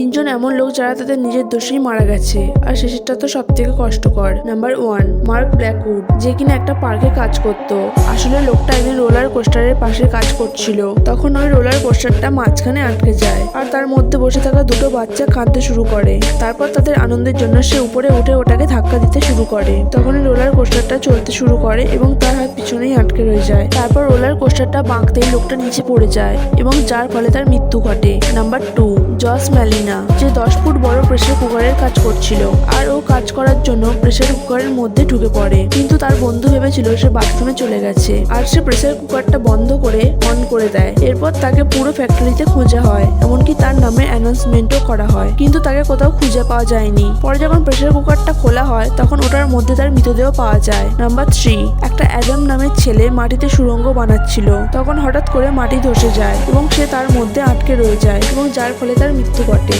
তিনজন এমন লোক যারা তাদের নিজের দোষেই মারা গেছে, আর শেষেরটা তো সব থেকে কষ্টকর। নাম্বার 1, মার্ক ব্ল্যাকউড, যে কিনা একটা পার্কে কাজ করত। আসলে লোকটা একদিন রোলার কোস্টারের পাশে কাজ করছিল। তখন ওই রোলার কোস্টারটা মাঝখানে আটকে যায়, আর তার মধ্যে বসে থাকা দুটো বাচ্চা কাঁদতে শুরু করে। তারপর তাদের আনন্দের জন্য সে উপরে উঠে ওটাকে ধাক্কা দিতে শুরু করে। তখন রোলার কোস্টারটা চলতে শুরু করে এবং তার হাত পিছনেই আটকে রয়ে যায়। তারপর রোলার কোস্টারটা বাঁকতেই লোকটা নিচে পড়ে যায় এবং যার ফলে তার মৃত্যু ঘটে। নাম্বার 2, জস ম্যালিনা, যে 10 ফুট বড় প্রেসার কুকারের কাজ করছিল, আর ও কাজ করার জন্য প্রেসার কুকারের মধ্যে ঢুকে পড়ে। কিন্তু তার বন্ধু ভেবেছিল সে বাথরুমে চলে গেছে, আর সে প্রেসার কুকারটা বন্ধ করে অন করে দেয়। এরপর তাকে পুরো ফ্যাক্টরিতে খোঁজা হয়, এমনকি তার নামে অ্যানাউন্সমেন্টও করা হয়, কিন্তু তাকে কোথাও খুঁজে পাওয়া যায়নি। পরে যখন প্রেসার কুকারটা খোলা হয় তখন ওটার মধ্যে তার মৃতদেহ পাওয়া যায়। নাম্বার 3, একটা অ্যাডাম নামের ছেলে মাটিতে সুড়ঙ্গ বানাচ্ছিল। তখন হঠাৎ করে মাটি ধসে যায় এবং সে তার মধ্যে আটকে রয়ে যায় এবং যার ফলে তার মৃত্যু ঘটে।